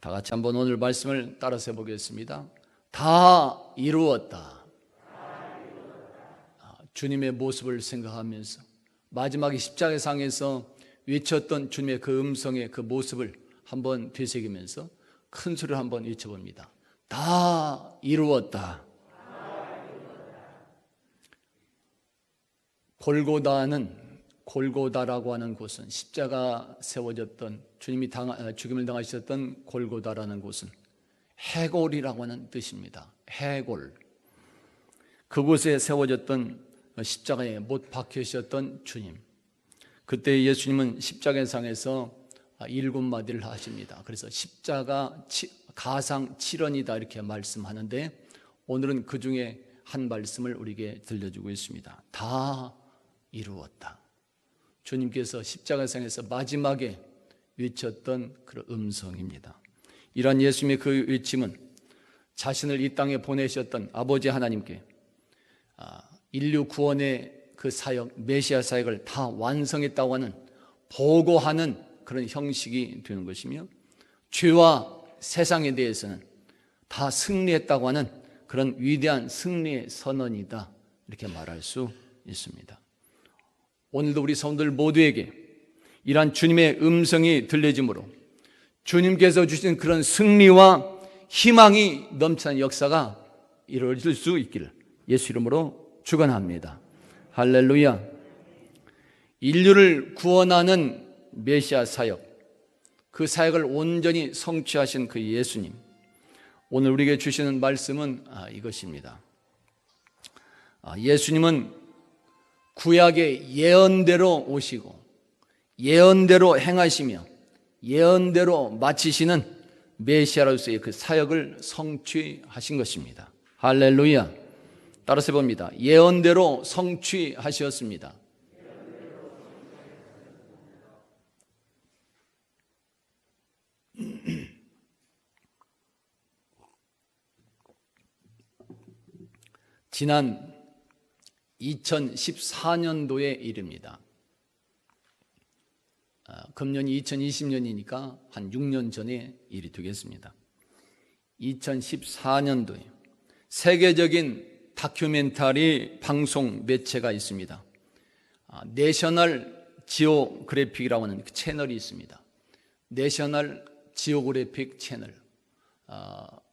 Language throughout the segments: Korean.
다 같이 한번 오늘 말씀을 따라서 해보겠습니다. 다 이루었다. 주님의 모습을 생각하면서 마지막에 십자가상에서 외쳤던 주님의 그 음성의 그 모습을 한번 되새기면서 큰 소리로 한번 외쳐봅니다. 다 이루었다. 골고다라고 하는 곳은 십자가 세워졌던 주님이 죽임을 당하셨던 골고다라는 곳은 해골이라고 하는 뜻입니다. 해골. 그곳에 세워졌던 십자가에 못 박히셨던 주님. 그때 예수님은 십자가상에서 7마디를 하십니다. 그래서 십자가 가상 7원이다 이렇게 말씀하는데 오늘은 그 중에 한 말씀을 우리에게 들려주고 있습니다. 다 이루었다. 주님께서 십자가상에서 마지막에 외쳤던 그런 음성입니다. 이러한 예수님의 그 외침은 자신을 이 땅에 보내셨던 아버지 하나님께 인류 구원의 그 사역, 메시아 사역을 다 완성했다고 하는 보고하는 그런 형식이 되는 것이며, 죄와 세상에 대해서는 다 승리했다고 하는 그런 위대한 승리의 선언이다 이렇게 말할 수 있습니다. 오늘도 우리 성도들 모두에게 이러한 주님의 음성이 들려짐으로 주님께서 주신 그런 승리와 희망이 넘치는 역사가 이루어질 수 있기를 예수 이름으로 축원합니다. 할렐루야. 인류를 구원하는 메시아 사역, 그 사역을 온전히 성취하신 그 예수님, 오늘 우리에게 주시는 말씀은 이것입니다. 예수님은 구약의 예언대로 오시고 예언대로 행하시며 예언대로 마치시는 메시아로서의 그 사역을 성취하신 것입니다. 할렐루야. 따라서 봅니다. 예언대로 성취하셨습니다. 지난 2014년도의 일입니다. 금년이 2020년이니까 한 6년 전의 일이 되겠습니다. 2014년도에 세계적인 다큐멘터리 방송 매체가 있습니다. 내셔널 지오그래픽이라고 하는 채널이 있습니다. 내셔널 지오그래픽 채널.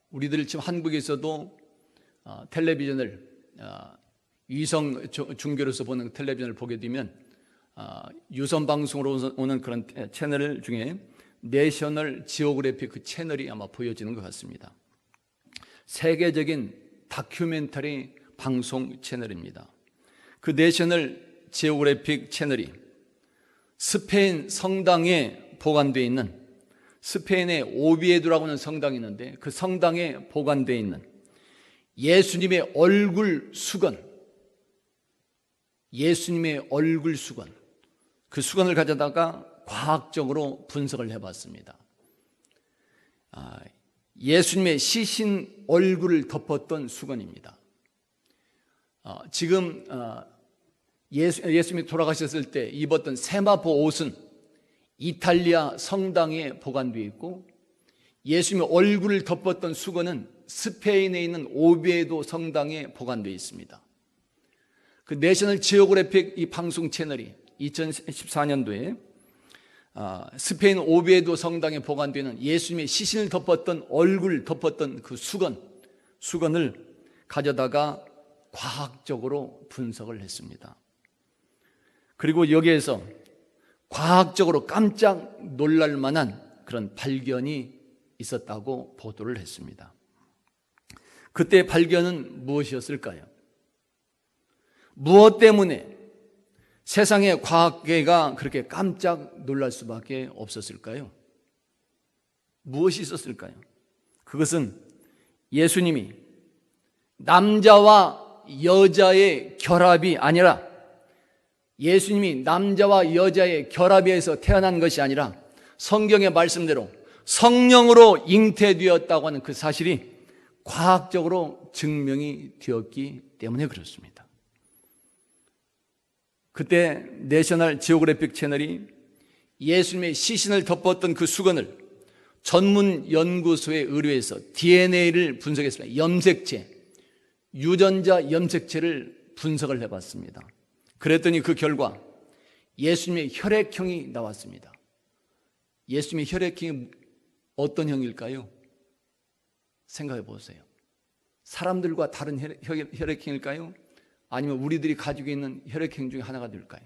우리들 지금 한국에서도 텔레비전을 위성 중계로서 보는 텔레비전을 보게 되면 유선 방송으로 오는 그런 채널 중에 내셔널 지오그래픽 그 채널이 아마 보여지는 것 같습니다. 세계적인 다큐멘터리 방송 채널입니다. 그 내셔널 지오그래픽 채널이 스페인 성당에 보관되어 있는, 스페인의 오비에도라고 하는 성당이 있는데 그 성당에 보관되어 있는 예수님의 얼굴 수건, 예수님의 얼굴 수건, 그 수건을 가져다가 과학적으로 분석을 해봤습니다. 예수님의 시신 얼굴을 덮었던 수건입니다. 지금 예수님이 돌아가셨을 때 입었던 세마포 옷은 이탈리아 성당에 보관되어 있고, 예수님의 얼굴을 덮었던 수건은 스페인에 있는 오비에도 성당에 보관되어 있습니다. 그 내셔널 지오그래픽 이 방송 채널이 2014년도에 스페인 오비에도 성당에 보관되는 예수님의 시신을 덮었던 얼굴 덮었던 그 수건을 가져다가 과학적으로 분석을 했습니다. 그리고 여기에서 과학적으로 깜짝 놀랄 만한 그런 발견이 있었다고 보도를 했습니다. 그때 발견은 무엇이었을까요? 무엇 때문에 세상의 과학계가 그렇게 깜짝 놀랄 수밖에 없었을까요? 무엇이 있었을까요? 그것은 예수님이 남자와 여자의 결합이 아니라, 예수님이 남자와 여자의 결합에서 태어난 것이 아니라 성경의 말씀대로 성령으로 잉태되었다고 하는 그 사실이 과학적으로 증명이 되었기 때문에 그렇습니다. 그때 내셔널 지오그래픽 채널이 예수님의 시신을 덮었던 그 수건을 전문 연구소에 의뢰해서 DNA를 분석했습니다. 염색체, 유전자 염색체를 분석을 해봤습니다. 그랬더니 그 결과 예수님의 혈액형이 나왔습니다. 예수님의 혈액형이 어떤 형일까요? 생각해 보세요. 사람들과 다른 혈액형일까요? 아니면 우리들이 가지고 있는 혈액형 중에 하나가 될까요?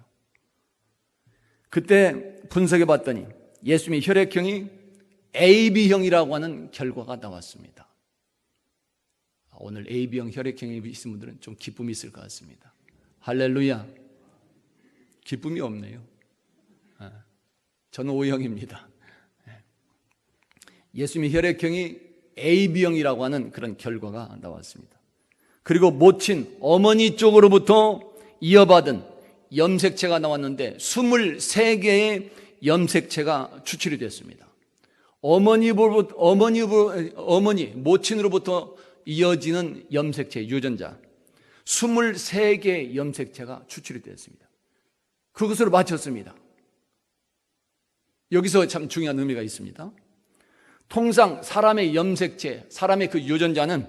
그때 분석해 봤더니 예수님의 혈액형이 AB형이라고 하는 결과가 나왔습니다. 오늘 AB형 혈액형이 있는 분들은 좀 기쁨이 있을 것 같습니다. 할렐루야. 기쁨이 없네요. 저는 O형입니다. 예수님의 혈액형이 AB형이라고 하는 그런 결과가 나왔습니다. 그리고 모친 어머니 쪽으로부터 이어받은 염색체가 나왔는데 23개의 염색체가 추출이 됐습니다. 모친으로부터 이어지는 염색체, 유전자 23개의 염색체가 추출이 됐습니다. 그것으로 맞췄습니다. 여기서 참 중요한 의미가 있습니다. 통상 사람의 염색체, 사람의 그 유전자는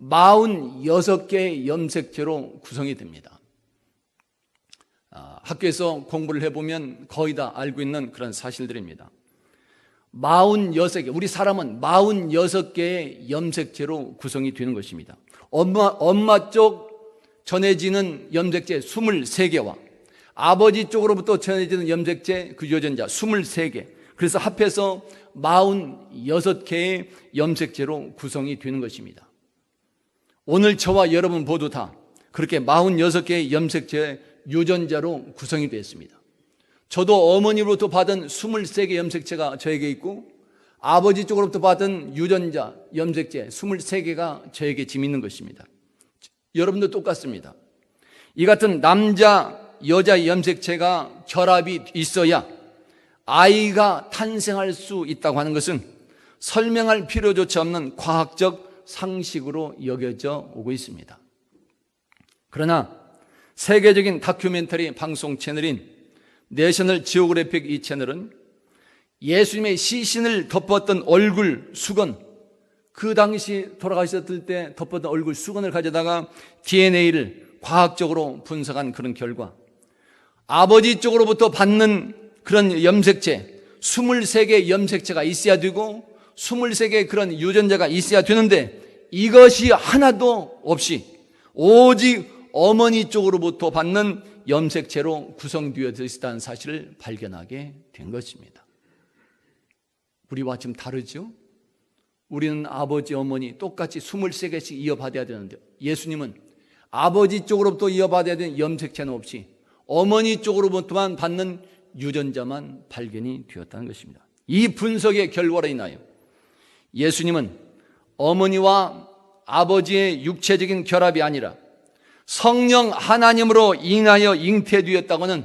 46개의 염색체로 구성이 됩니다. 학교에서 공부를 해보면 거의 다 알고 있는 그런 사실들입니다. 46개, 우리 사람은 46개의 염색체로 구성이 되는 것입니다. 엄마 쪽 전해지는 염색체 23개와 아버지 쪽으로부터 전해지는 염색체 그 유전자 23개, 그래서 합해서 46개의 염색체로 구성이 되는 것입니다. 오늘 저와 여러분 모두 다 그렇게 46개의 염색체 유전자로 구성이 되었습니다. 저도 어머니로부터 받은 23개 염색체가 저에게 있고 아버지 쪽으로부터 받은 유전자 염색체 23개가 저에게 지금 있는 것입니다. 여러분도 똑같습니다. 이 같은 남자 여자 염색체가 결합이 있어야 아이가 탄생할 수 있다고 하는 것은 설명할 필요조차 없는 과학적 상식으로 여겨져 오고 있습니다. 그러나 세계적인 다큐멘터리 방송 채널인 내셔널 지오그래픽 이 채널은 예수님의 시신을 덮었던 얼굴 수건, 그 당시 돌아가셨을 때 덮었던 얼굴 수건을 가져다가 DNA를 과학적으로 분석한 그런 결과 아버지 쪽으로부터 받는 그런 염색체 23개의 염색체가 있어야 되고 23개의 그런 유전자가 있어야 되는데 이것이 하나도 없이 오직 어머니 쪽으로부터 받는 염색체로 구성되어 있다는 사실을 발견하게 된 것입니다. 우리와 좀 다르죠? 우리는 아버지, 어머니 똑같이 23개씩 이어받아야 되는데 예수님은 아버지 쪽으로부터 이어받아야 되는 염색체는 없이 어머니 쪽으로부터만 받는 유전자만 발견이 되었다는 것입니다. 이 분석의 결과로 인하여 예수님은 어머니와 아버지의 육체적인 결합이 아니라 성령 하나님으로 인하여 잉태되었다고 하는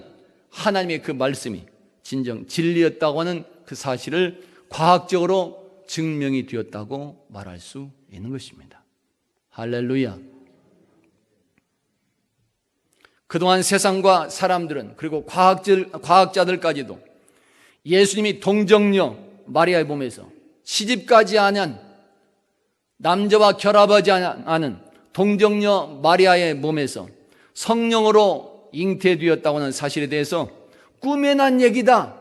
하나님의 그 말씀이 진정 진리였다고 하는 그 사실을 과학적으로 증명이 되었다고 말할 수 있는 것입니다. 할렐루야. 그동안 세상과 사람들은 그리고 과학자들까지도 예수님이 동정녀 마리아의 몸에서 시집가지 않은 남자와 결합하지 않은 동정녀 마리아의 몸에서 성령으로 잉태되었다고 하는 사실에 대해서 꿈에 난 얘기다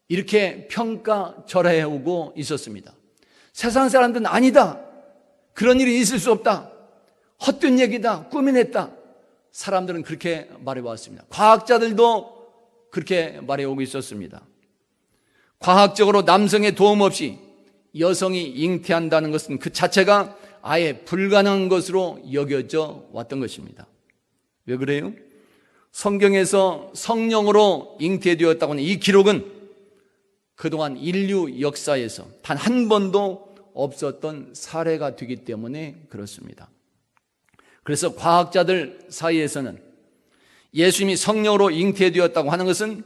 이렇게 평가절하해 오고 있었습니다. 세상 사람들은 아니다, 그런 일이 있을 수 없다, 헛된 얘기다, 꿈에 냈다, 사람들은 그렇게 말해왔습니다. 과학자들도 그렇게 말해오고 있었습니다. 과학적으로 남성의 도움 없이 여성이 잉태한다는 것은 그 자체가 아예 불가능한 것으로 여겨져 왔던 것입니다. 왜 그래요? 성경에서 성령으로 잉태되었다고 하는 이 기록은 그동안 인류 역사에서 단 한 번도 없었던 사례가 되기 때문에 그렇습니다. 그래서 과학자들 사이에서는 예수님이 성령으로 잉태되었다고 하는 것은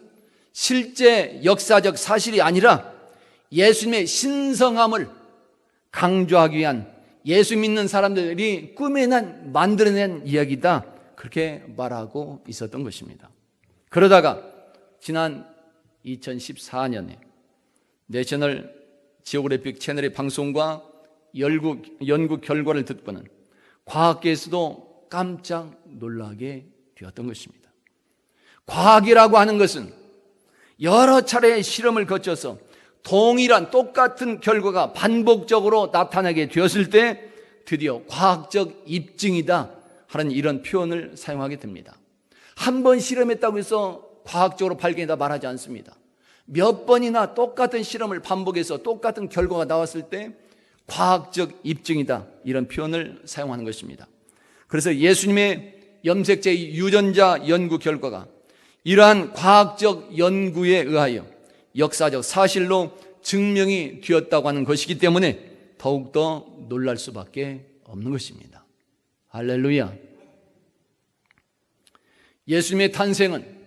실제 역사적 사실이 아니라 예수님의 신성함을 강조하기 위한 예수 믿는 사람들이 꿈에 만들어낸 이야기다, 그렇게 말하고 있었던 것입니다. 그러다가 지난 2014년에 내셔널 지오그래픽 채널의 방송과 연구 결과를 듣고는 과학계에서도 깜짝 놀라게 되었던 것입니다. 과학이라고 하는 것은 여러 차례의 실험을 거쳐서 동일한 똑같은 결과가 반복적으로 나타나게 되었을 때 드디어 과학적 입증이다 하는 이런 표현을 사용하게 됩니다. 한 번 실험했다고 해서 과학적으로 발견이다 말하지 않습니다. 몇 번이나 똑같은 실험을 반복해서 똑같은 결과가 나왔을 때 과학적 입증이다 이런 표현을 사용하는 것입니다. 그래서 예수님의 염색제 유전자 연구 결과가 이러한 과학적 연구에 의하여 역사적 사실로 증명이 되었다고 하는 것이기 때문에 더욱더 놀랄 수밖에 없는 것입니다. 할렐루야. 예수님의 탄생은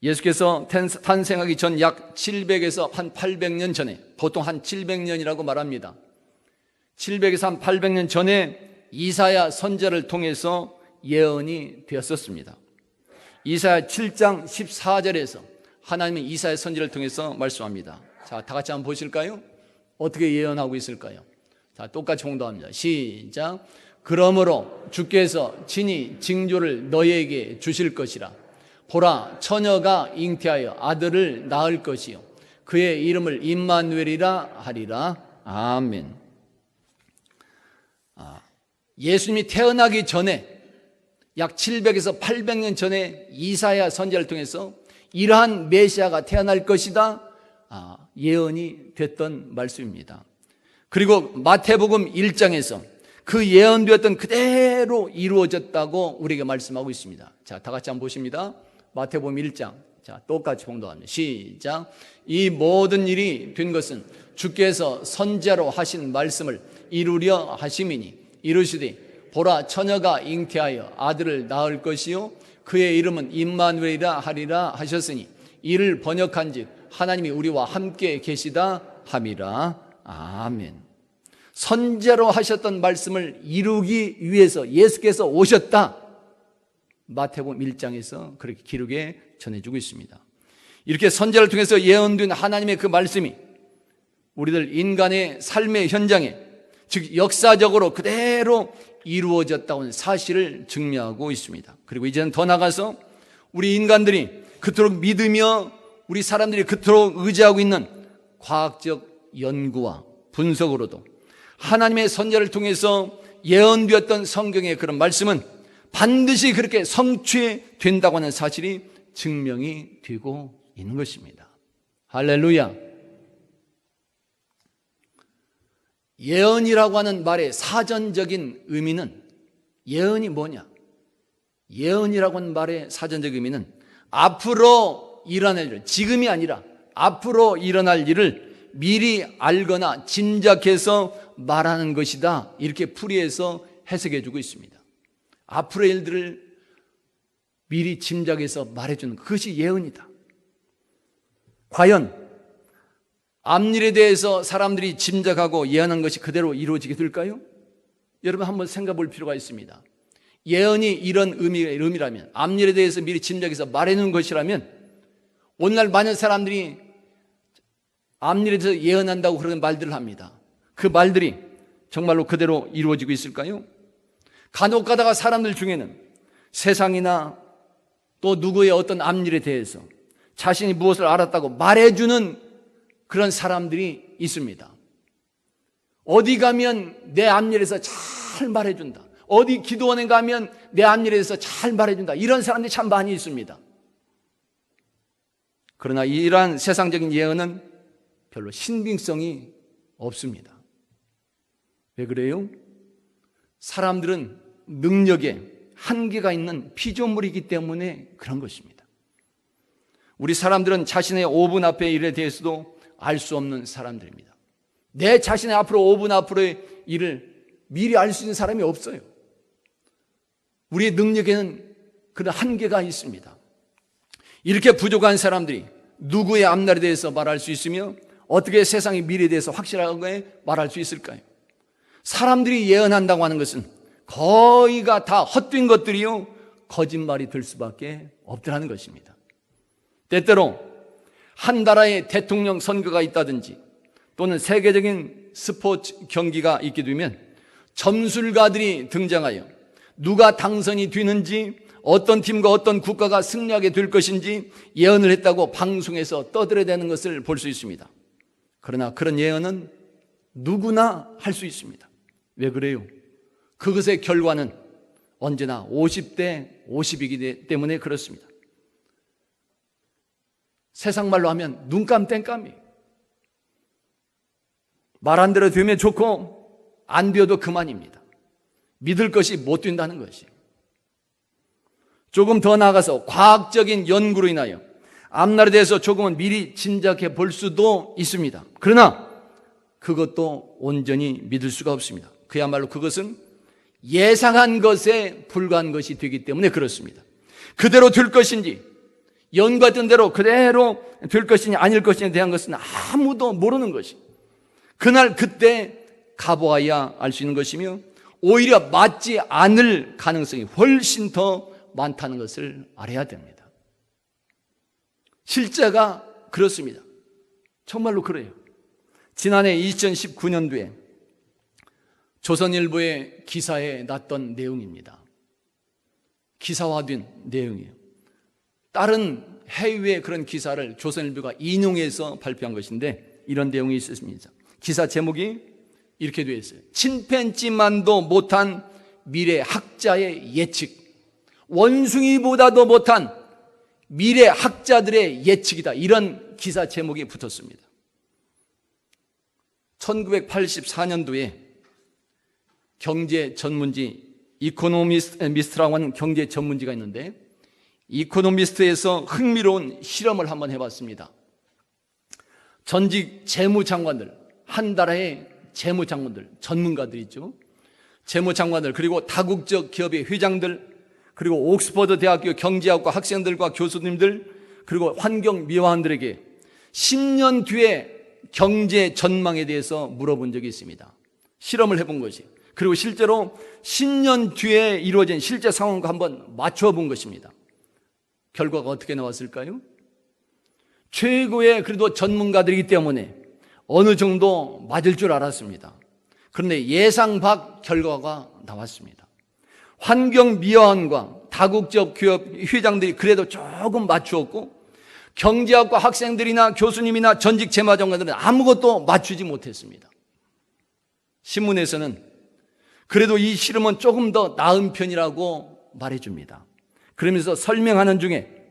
예수께서 탄생하기 전 약 700에서 한 800년 전에, 보통 한 700년이라고 말합니다. 700에서 한 800년 전에 이사야 선지자를 통해서 예언이 되었었습니다. 이사야 7장 14절에서 하나님은 이사야 선지자를 통해서 말씀합니다. 자, 다 같이 한번 보실까요? 어떻게 예언하고 있을까요? 자, 똑같이 홍도합니다. 시작. 그러므로 주께서 친히 징조를 너희에게 주실 것이라. 보라, 처녀가 잉태하여 아들을 낳을 것이요 그의 이름을 임마누엘이라 하리라. 아멘. 예수님이 태어나기 전에 약 700에서 800년 전에 이사야 선지자를 통해서 이러한 메시아가 태어날 것이다 예언이 됐던 말씀입니다. 그리고 마태복음 1장에서 그 예언되었던 그대로 이루어졌다고 우리에게 말씀하고 있습니다. 자, 다 같이 한번 보십니다. 마태복음 1장. 자, 똑같이 봉독합니다. 시작. 이 모든 일이 된 것은 주께서 선지자로 하신 말씀을 이루려 하심이니 이르시되 보라, 처녀가 잉태하여 아들을 낳을 것이요 그의 이름은 임마누엘이라 하리라 하셨으니 이를 번역한즉 하나님이 우리와 함께 계시다 함이라. 아멘. 선지자로 하셨던 말씀을 이루기 위해서 예수께서 오셨다. 마태복음 1장에서 그렇게 기록에 전해주고 있습니다. 이렇게 선지자를 통해서 예언된 하나님의 그 말씀이 우리들 인간의 삶의 현장에, 즉 역사적으로 그대로 이루어졌다고 하는 사실을 증명하고 있습니다. 그리고 이제는 더 나아가서 우리 인간들이 그토록 믿으며 우리 사람들이 그토록 의지하고 있는 과학적 연구와 분석으로도 하나님의 선지자를 통해서 예언되었던 성경의 그런 말씀은 반드시 그렇게 성취된다고 하는 사실이 증명이 되고 있는 것입니다. 할렐루야. 예언이라고 하는 말의 사전적인 의미는, 예언이 뭐냐? 예언이라고 하는 말의 사전적 의미는 앞으로 일어날 일, 지금이 아니라 앞으로 일어날 일을 미리 알거나 짐작해서 말하는 것이다. 이렇게 풀이해서 해석해 주고 있습니다. 앞으로의 일들을 미리 짐작해서 말해주는 그것이 예언이다. 과연 앞일에 대해서 사람들이 짐작하고 예언한 것이 그대로 이루어지게 될까요? 여러분 한번 생각해 볼 필요가 있습니다. 예언이 이런 의미라면, 앞일에 대해서 미리 짐작해서 말해주는 것이라면 오늘날 많은 사람들이 앞일에 대해서 예언한다고 그런 말들을 합니다. 그 말들이 정말로 그대로 이루어지고 있을까요? 간혹 가다가 사람들 중에는 세상이나 또 누구의 어떤 앞일에 대해서 자신이 무엇을 알았다고 말해주는 그런 사람들이 있습니다. 어디 가면 내 앞일에서 잘 말해준다. 어디 기도원에 가면 내 앞일에 대해서 잘 말해준다. 이런 사람들이 참 많이 있습니다. 그러나 이러한 세상적인 예언은 별로 신빙성이 없습니다. 왜 그래요? 사람들은 능력에 한계가 있는 피조물이기 때문에 그런 것입니다. 우리 사람들은 자신의 5분 앞의 일에 대해서도 알 수 없는 사람들입니다. 내 자신의 앞으로 5분 앞으로의 일을 미리 알 수 있는 사람이 없어요. 우리의 능력에는 그런 한계가 있습니다. 이렇게 부족한 사람들이 누구의 앞날에 대해서 말할 수 있으며 어떻게 세상의 미래에 대해서 확실하게 말할 수 있을까요? 사람들이 예언한다고 하는 것은 거의가 다 헛된 것들이요 거짓말이 될 수밖에 없더라는 것입니다. 때때로 한 나라의 대통령 선거가 있다든지 또는 세계적인 스포츠 경기가 있게 되면 점술가들이 등장하여 누가 당선이 되는지, 어떤 팀과 어떤 국가가 승리하게 될 것인지 예언을 했다고 방송에서 떠들어대는 것을 볼 수 있습니다. 그러나 그런 예언은 누구나 할 수 있습니다. 왜 그래요? 그것의 결과는 언제나 50대 50이기 때문에 그렇습니다. 세상 말로 하면 눈감 땡감이에요. 말 안 대로 되면 좋고 안 되어도 그만입니다. 믿을 것이 못 된다는 것이. 조금 더 나아가서 과학적인 연구로 인하여 앞날에 대해서 조금은 미리 짐작해 볼 수도 있습니다. 그러나 그것도 온전히 믿을 수가 없습니다. 그야말로 그것은 예상한 것에 불과한 것이 되기 때문에 그렇습니다. 그대로 될 것인지, 연구했던 대로 그대로 될 것이냐 아닐 것이냐에 대한 것은 아무도 모르는 것이, 그날 그때 가보아야 알 수 있는 것이며 오히려 맞지 않을 가능성이 훨씬 더 많다는 것을 알아야 됩니다. 실제가 그렇습니다. 정말로 그래요. 지난해 2019년도에 조선일보의 기사에 났던 내용입니다. 기사화된 내용이에요. 다른 해외의 그런 기사를 조선일보가 인용해서 발표한 것인데 이런 내용이 있었습니다. 기사 제목이 이렇게 되어 있어요. 침팬지만도 못한 미래 학자의 예측, 원숭이보다도 못한 미래 학자들의 예측이다. 이런 기사 제목이 붙었습니다. 1984년도에 경제 전문지 이코노미스트라고 하는 경제 전문지가 있는데, 이코노미스트에서 흥미로운 실험을 한번 해봤습니다. 전직 재무장관들, 한 나라의 재무장관들, 전문가들 있죠. 재무장관들, 그리고 다국적 기업의 회장들, 그리고 옥스퍼드 대학교 경제학과 학생들과 교수님들, 그리고 환경미화원들에게 10년 뒤에 경제 전망에 대해서 물어본 적이 있습니다. 실험을 해본 것이. 그리고 실제로 10년 뒤에 이루어진 실제 상황과 한번 맞춰본 것입니다. 결과가 어떻게 나왔을까요? 최고의 그래도 전문가들이기 때문에 어느 정도 맞을 줄 알았습니다. 그런데 예상 밖 결과가 나왔습니다. 환경미화원과 다국적 기업 회장들이 그래도 조금 맞추었고, 경제학과 학생들이나 교수님이나 전직 재무장관들은 아무것도 맞추지 못했습니다. 신문에서는 그래도 이 실험은 조금 더 나은 편이라고 말해줍니다. 그러면서 설명하는 중에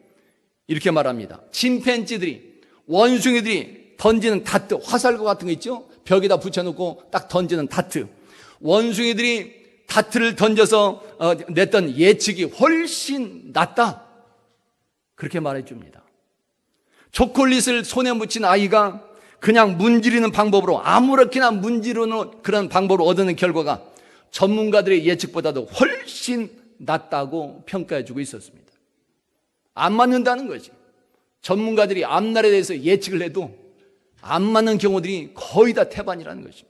이렇게 말합니다. 침팬지들이, 원숭이들이 던지는 다트, 화살과 같은 거 있죠? 벽에다 붙여놓고 딱 던지는 다트. 원숭이들이 다트를 던져서 냈던 예측이 훨씬 낫다. 그렇게 말해줍니다. 초콜릿을 손에 묻힌 아이가 그냥 문지르는 방법으로, 아무렇게나 문지르는 그런 방법으로 얻는 결과가 전문가들의 예측보다도 훨씬 낫다고 평가해주고 있었습니다. 안 맞는다는 거지. 전문가들이 앞날에 대해서 예측을 해도 안 맞는 경우들이 거의 다 태반이라는 것입니다.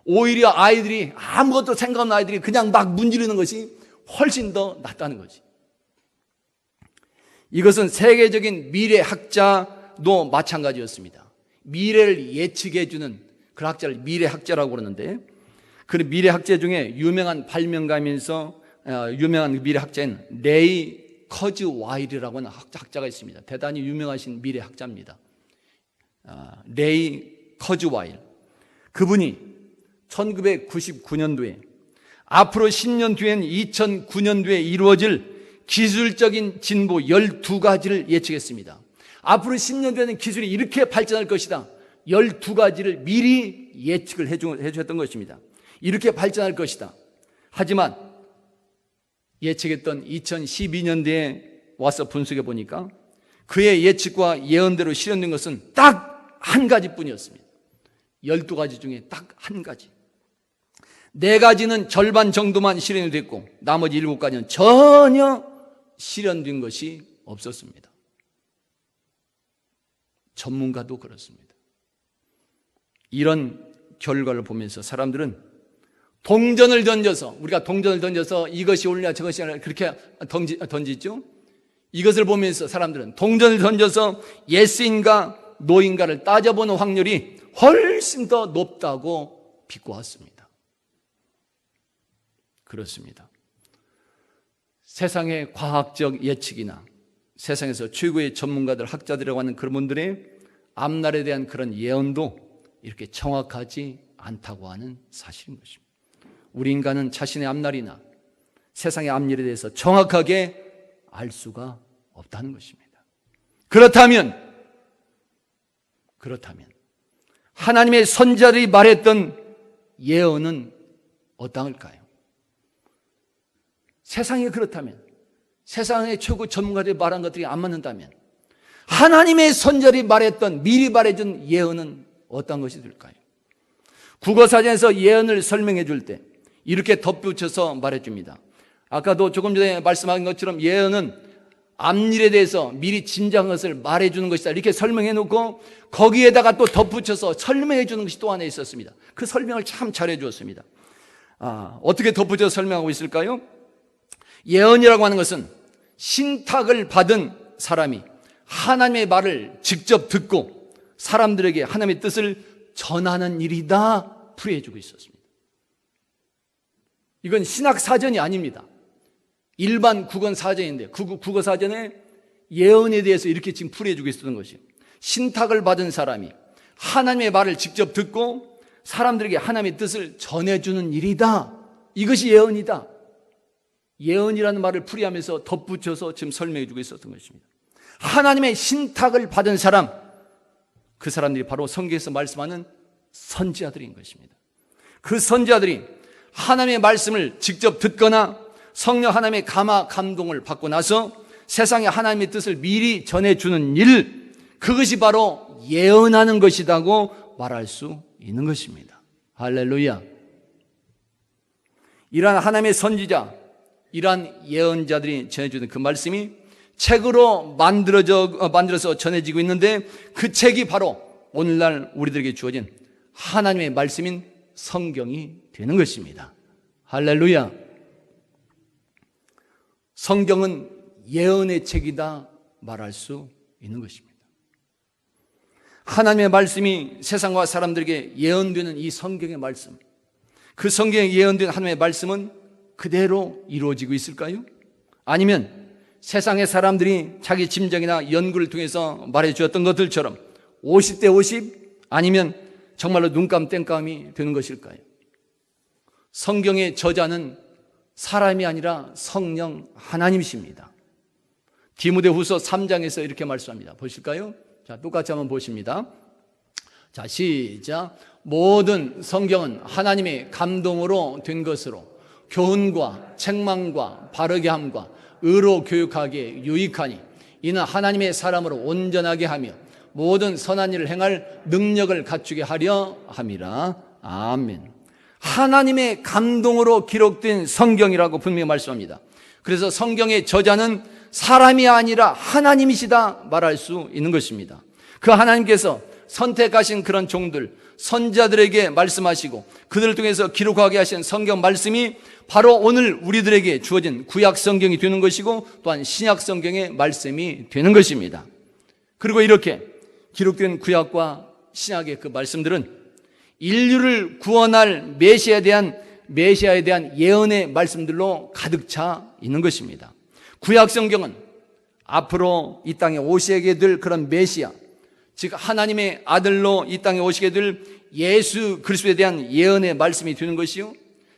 오히려 아이들이, 아무것도 생각 없는 아이들이 그냥 막 문지르는 것이 훨씬 더 낫다는 거지. 이것은 세계적인 미래학자도 마찬가지였습니다. 미래를 예측해주는 그 학자를 미래학자라고 그러는데, 그 미래학자 중에 유명한 발명가면서 유명한 미래학자인 레이 커즈와일이라고 하는 학자가 있습니다. 대단히 유명하신 미래학자입니다. 레이 커즈와일. 그분이 1999년도에 앞으로 10년 뒤엔 2009년도에 이루어질 기술적인 진보 12가지를 예측했습니다. 앞으로 10년 뒤에는 기술이 이렇게 발전할 것이다. 12가지를 미리 예측을 해주셨던 것입니다. 이렇게 발전할 것이다. 하지만 예측했던 2012년도에 와서 분석해 보니까 그의 예측과 예언대로 실현된 것은 딱 한 가지뿐이었습니다. 12가지 중에 딱 한 가지. 4가지는 절반 정도만 실현이 됐고 나머지 7가지는 전혀 실현된 것이 없었습니다. 전문가도 그렇습니다. 이런 결과를 보면서 사람들은 동전을 던져서, 우리가 동전을 던져서 이것이 옳냐 저것이 옳냐 그렇게 던지죠. 이것을 보면서 사람들은 동전을 던져서 예스인가 노인가를 따져보는 확률이 훨씬 더 높다고 비꼬았습니다. 그렇습니다. 세상의 과학적 예측이나 세상에서 최고의 전문가들, 학자들이라고 하는 그런 분들의 앞날에 대한 그런 예언도 이렇게 정확하지 않다고 하는 사실인 것입니다. 우리 인간은 자신의 앞날이나 세상의 앞일에 대해서 정확하게 알 수가 없다는 것입니다. 그렇다면 하나님의 선지자들이 말했던 예언은 어떠할까요? 세상이 그렇다면, 세상의 최고 전문가들이 말한 것들이 안 맞는다면 하나님의 선지자들이 말했던, 미리 말해준 예언은 어떤 것이 될까요? 국어사전에서 예언을 설명해 줄 때 이렇게 덧붙여서 말해줍니다. 아까도 조금 전에 말씀한 것처럼 예언은 앞일에 대해서 미리 짐작한 것을 말해주는 것이다, 이렇게 설명해 놓고 거기에다가 또 덧붙여서 설명해 주는 것이 또 하나 있었습니다. 그 설명을 참 잘해 주었습니다. 어떻게 덧붙여서 설명하고 있을까요? 예언이라고 하는 것은 신탁을 받은 사람이 하나님의 말을 직접 듣고 사람들에게 하나님의 뜻을 전하는 일이다 풀이해 주고 있었습니다. 이건 신학사전이 아닙니다. 일반 국어사전인데 국어사전에 예언에 대해서 이렇게 지금 풀이해 주고 있었던 것이에요. 신탁을 받은 사람이 하나님의 말을 직접 듣고 사람들에게 하나님의 뜻을 전해주는 일이다. 이것이 예언이다. 예언이라는 말을 풀이하면서 덧붙여서 지금 설명해 주고 있었던 것입니다. 하나님의 신탁을 받은 사람, 그 사람들이 바로 성경에서 말씀하는 선지자들인 것입니다. 그 선지자들이 하나님의 말씀을 직접 듣거나 성령 하나님의 감동을 받고 나서 세상에 하나님의 뜻을 미리 전해주는 일, 그것이 바로 예언하는 것이라고 말할 수 있는 것입니다. 할렐루야. 이러한 하나님의 선지자, 이러한 예언자들이 전해주는 그 말씀이 책으로 만들어서 전해지고 있는데 그 책이 바로 오늘날 우리들에게 주어진 하나님의 말씀인 성경이 되는 것입니다. 할렐루야. 성경은 예언의 책이다 말할 수 있는 것입니다. 하나님의 말씀이 세상과 사람들에게 예언되는 이 성경의 말씀, 그 성경에 예언된 하나님의 말씀은 그대로 이루어지고 있을까요? 아니면 세상의 사람들이 자기 짐작이나 연구를 통해서 말해주었던 것들처럼 50대 50 아니면 정말로 눈감 땡감이 되는 것일까요? 성경의 저자는 사람이 아니라 성령 하나님이십니다. 디모데후서 3장에서 이렇게 말씀합니다. 보실까요? 자, 똑같이 한번 보십니다. 자, 시작. 모든 성경은 하나님의 감동으로 된 것으로 교훈과 책망과 바르게 함과 의로 교육하기에 유익하니 이는 하나님의 사람으로 온전하게 하며 모든 선한 일을 행할 능력을 갖추게 하려 함이라. 아멘. 하나님의 감동으로 기록된 성경이라고 분명히 말씀합니다. 그래서 성경의 저자는 사람이 아니라 하나님이시다 말할 수 있는 것입니다. 그 하나님께서 선택하신 그런 종들, 선지자들에게 말씀하시고 그들을 통해서 기록하게 하신 성경 말씀이 바로 오늘 우리들에게 주어진 구약 성경이 되는 것이고 또한 신약 성경의 말씀이 되는 것입니다. 그리고 이렇게 기록된 구약과 신약의 그 말씀들은 인류를 구원할 메시아에 대한 예언의 말씀들로 가득 차 있는 것입니다. 구약 성경은 앞으로 이 땅에 오시게 될 그런 메시아, 즉 하나님의 아들로 이 땅에 오시게 될 예수 그리스도에 대한 예언의 말씀이 되는 것이요,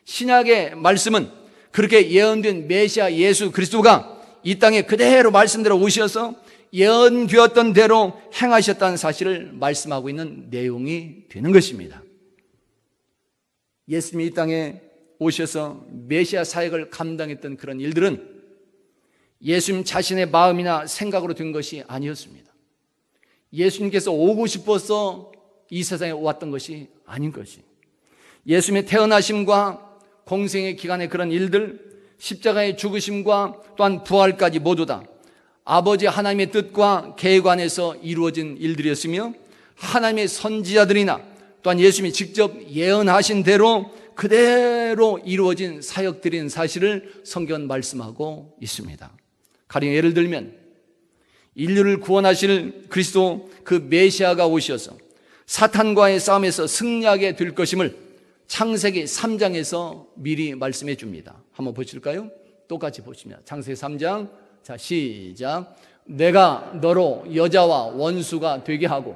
신약의 말씀은 그렇게 예언된 메시아 예수 그리스도가 이 땅에 그대로 말씀대로 오셔서 예언되었던 대로 행하셨다는 사실을 말씀하고 있는 내용이 되는 것입니다. 예수님이 이 땅에 오셔서 메시아 사역을 감당했던 그런 일들은 예수님 자신의 마음이나 생각으로 된 것이 아니었습니다. 예수님께서 오고 싶어서 이 세상에 왔던 것이 아닌 것이, 예수님의 태어나심과 공생의 기간의 그런 일들, 십자가의 죽으심과 또한 부활까지 모두 다 아버지 하나님의 뜻과 계획 안에서 이루어진 일들이었으며 하나님의 선지자들이나 또한 예수님이 직접 예언하신 대로 그대로 이루어진 사역들인 사실을 성경은 말씀하고 있습니다. 가령 예를 들면 인류를 구원하실 그리스도 그 메시아가 오셔서 사탄과의 싸움에서 승리하게 될 것임을 창세기 3장에서 미리 말씀해 줍니다. 한번 보실까요? 똑같이 보시면 창세기 3장, 자 시작. 내가 너로 여자와 원수가 되게 하고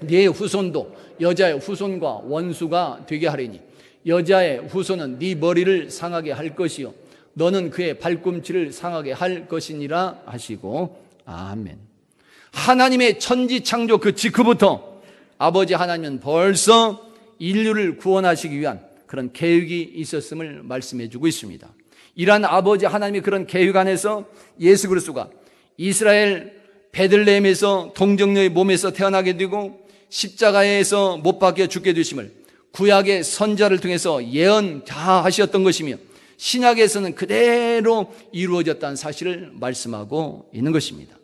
네 후손도 여자의 후손과 원수가 되게 하리니 여자의 후손은 네 머리를 상하게 할 것이요 너는 그의 발꿈치를 상하게 할 것이니라 하시고 아멘. 하나님의 천지창조 그 직후부터 아버지 하나님은 벌써 인류를 구원하시기 위한 그런 계획이 있었음을 말씀해 주고 있습니다. 이러한 아버지 하나님의 그런 계획 안에서 예수 그리스도가 이스라엘 베들레헴에서 동정녀의 몸에서 태어나게 되고 십자가에서 못 박혀 죽게 되심을 구약의 선자를 통해서 예언 다 하셨던 것이며 신약에서는 그대로 이루어졌다는 사실을 말씀하고 있는 것입니다.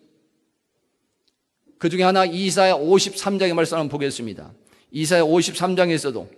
그 중에 하나 이사야 53장의 말씀 한번 보겠습니다. 이사야 53장에서도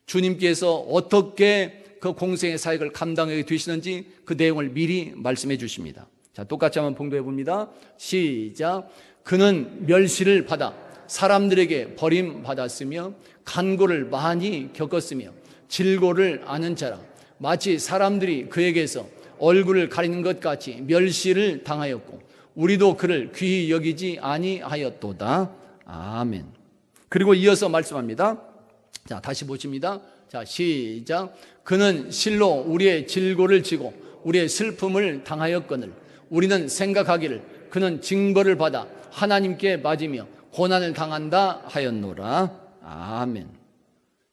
주님께서 어떻게 그 공생의 사역을 감당하게 되시는지 그 내용을 미리 말씀해 주십니다. 자, 똑같이 한번 봉독해 봅니다. 시작. 그는 멸시를 받아 사람들에게 버림받았으며 간고를 많이 겪었으며 질고를 아는 자라 마치 사람들이 그에게서 얼굴을 가리는 것 같이 멸시를 당하였고 우리도 그를 귀히 여기지 아니하였도다. 아멘. 그리고 이어서 말씀합니다. 자, 다시 보십니다. 자, 시작. 그는 실로 우리의 질고를 지고 우리의 슬픔을 당하였거늘 우리는 생각하기를 그는 징벌을 받아 하나님께 맞으며 고난을 당한다 하였노라. 아멘.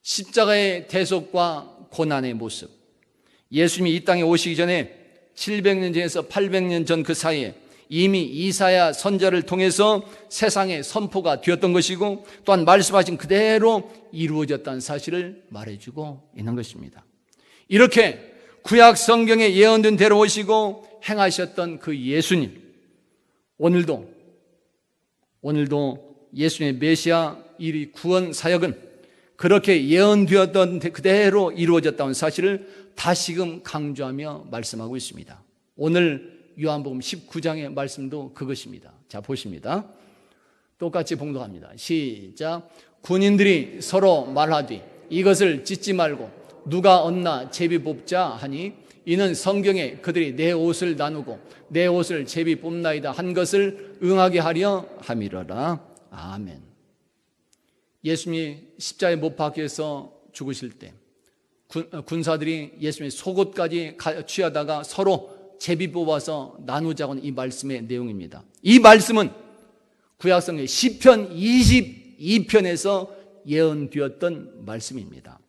십자가의 대속과 고난의 모습. 예수님이 이 땅에 오시기 전에 700년 전에서 800년 전 그 사이에 이미 이사야 선자를 통해서 세상에 선포가 되었던 것이고 또한 말씀하신 그대로 이루어졌다는 사실을 말해주고 있는 것입니다. 이렇게 구약 성경에 예언된 대로 오시고 행하셨던 그 예수님, 오늘도 예수님의 메시아 이 구원 사역은 그렇게 예언되었던 그대로 이루어졌다는 사실을 다시금 강조하며 말씀하고 있습니다. 오늘 요한복음 19장의 말씀도 그것입니다. 자, 보십니다. 똑같이 봉독합니다. 시작. 군인들이 서로 말하되 이것을 찢지 말고 누가 얻나 제비 뽑자 하니 이는 성경에 그들이 내 옷을 나누고 내 옷을 제비 뽑나이다 한 것을 응하게 하려 함이러라. 아멘. 예수님이 십자가에 못 박혀서 죽으실 때 군사들이 예수님의 속옷까지 취하다가 서로 제비 뽑아서 나누자고 하는 이 말씀의 내용입니다. 이 말씀은 구약성경 시편 22편에서 예언되었던 말씀입니다.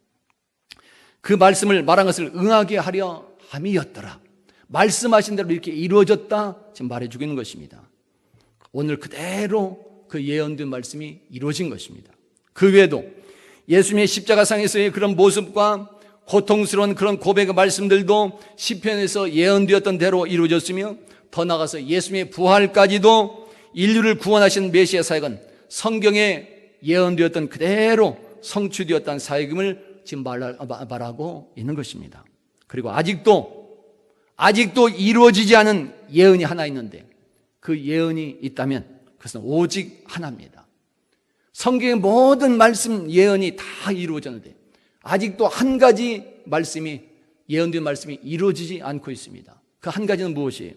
그 말씀을 말한 것을 응하게 하려 함이었더라. 말씀하신 대로 이렇게 이루어졌다 지금 말해주고 있는 것입니다. 오늘 그대로 그 예언된 말씀이 이루어진 것입니다. 그 외에도 예수님의 십자가상에서의 그런 모습과 고통스러운 그런 고백의 말씀들도 시편에서 예언되었던 대로 이루어졌으며 더 나아가서 예수님의 부활까지도 인류를 구원하신 메시아 사역은 성경에 예언되었던 그대로 성취되었다는 사역임을 지금 말하고 있는 것입니다. 그리고 아직도 이루어지지 않은 예언이 하나 있는데 그 예언이 있다면 그것은 오직 하나입니다. 성경의 모든 말씀 예언이 다 이루어졌는데 아직도 한 가지 말씀이 예언된 말씀이 이루어지지 않고 있습니다. 그 한 가지는 무엇이에요?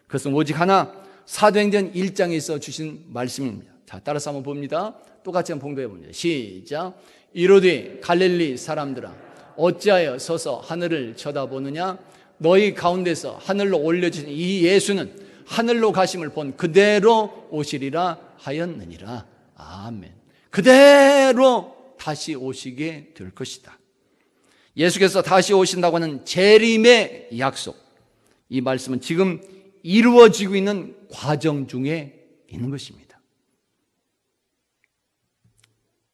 그것은 오직 하나 사도행전 1장에서 주신 말씀입니다. 자, 따라서 한번 봅니다. 똑같이 한번 봉독해 봅니다. 시작. 이르되 갈릴리 사람들아 어찌하여 서서 하늘을 쳐다보느냐 너희 가운데서 하늘로 올려주신 이 예수는 하늘로 가심을 본 그대로 오시리라 하였느니라. 아멘. 그대로 다시 오시게 될 것이다. 예수께서 다시 오신다고 하는 재림의 약속, 이 말씀은 지금 이루어지고 있는 과정 중에 있는 것입니다.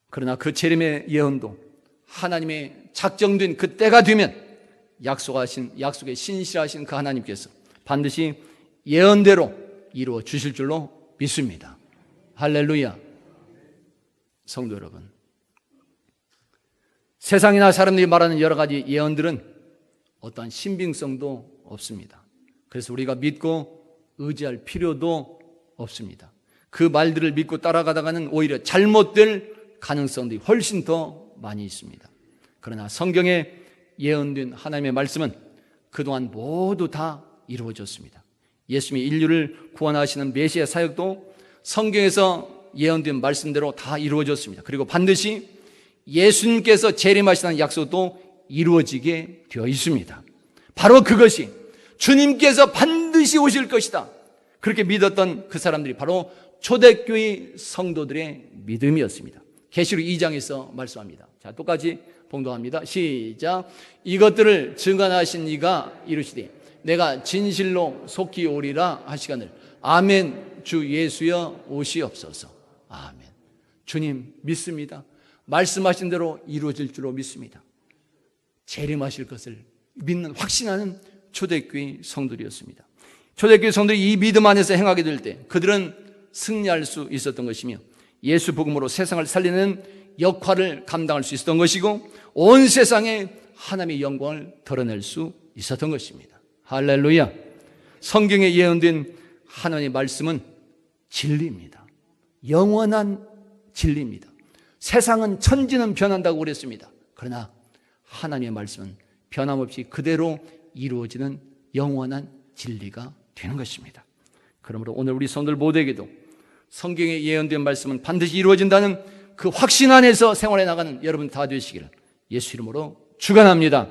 그러나 그 재림의 예언도 하나님의 작정된 그 때가 되면 약속에 신실하신 그 하나님께서 반드시 예언대로 이루어 주실 줄로 믿습니다. 할렐루야. 성도 여러분, 세상이나 사람들이 말하는 여러 가지 예언들은 어떠한 신빙성도 없습니다. 그래서 우리가 믿고 의지할 필요도 없습니다. 그 말들을 믿고 따라가다가는 오히려 잘못될 가능성들이 훨씬 더 많이 있습니다. 그러나 성경에 예언된 하나님의 말씀은 그동안 모두 다 이루어졌습니다. 예수님이 인류를 구원하시는 메시아 사역도 성경에서 예언된 말씀대로 다 이루어졌습니다. 그리고 반드시 예수님께서 재림하시는 약속도 이루어지게 되어 있습니다. 바로 그것이 주님께서 반드시 오실 것이다, 그렇게 믿었던 그 사람들이 바로 초대교회 성도들의 믿음이었습니다. 계시록 2장에서 말씀합니다. 자, 똑같이 봉독합니다. 시작. 이것들을 증언하신 이가 이르시되 내가 진실로 속히 오리라 하시거늘 아멘. 주 예수여 오시옵소서. 아멘. 주님 믿습니다. 말씀하신 대로 이루어질 줄로 믿습니다. 재림하실 것을 믿는, 확신하는 초대교회 성도들이었습니다. 초대교회 성도들이 이 믿음 안에서 행하게 될 때 그들은 승리할 수 있었던 것이며 예수 복음으로 세상을 살리는 역할을 감당할 수 있었던 것이고 온 세상에 하나님의 영광을 드러낼 수 있었던 것입니다. 할렐루야. 성경에 예언된 하나님의 말씀은 진리입니다. 영원한 진리입니다. 세상은, 천지는 변한다고 그랬습니다. 그러나 하나님의 말씀은 변함없이 그대로 이루어지는 영원한 진리가 되는 것입니다. 그러므로 오늘 우리 성도들 모두에게도 성경에 예언된 말씀은 반드시 이루어진다는 그 확신 안에서 생활해 나가는 여러분 다 되시기를 예수 이름으로 축원합니다.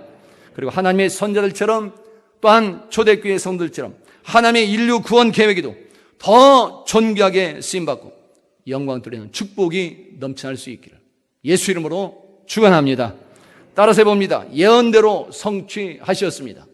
그리고 하나님의 선자들처럼 또한 초대교회 성도들처럼 하나님의 인류 구원 계획에도 더 존귀하게 쓰임받고 영광 드리는 축복이 넘쳐날 수 있기를 예수 이름으로 축원합니다. 따라서 해봅니다. 예언대로 성취하셨습니다.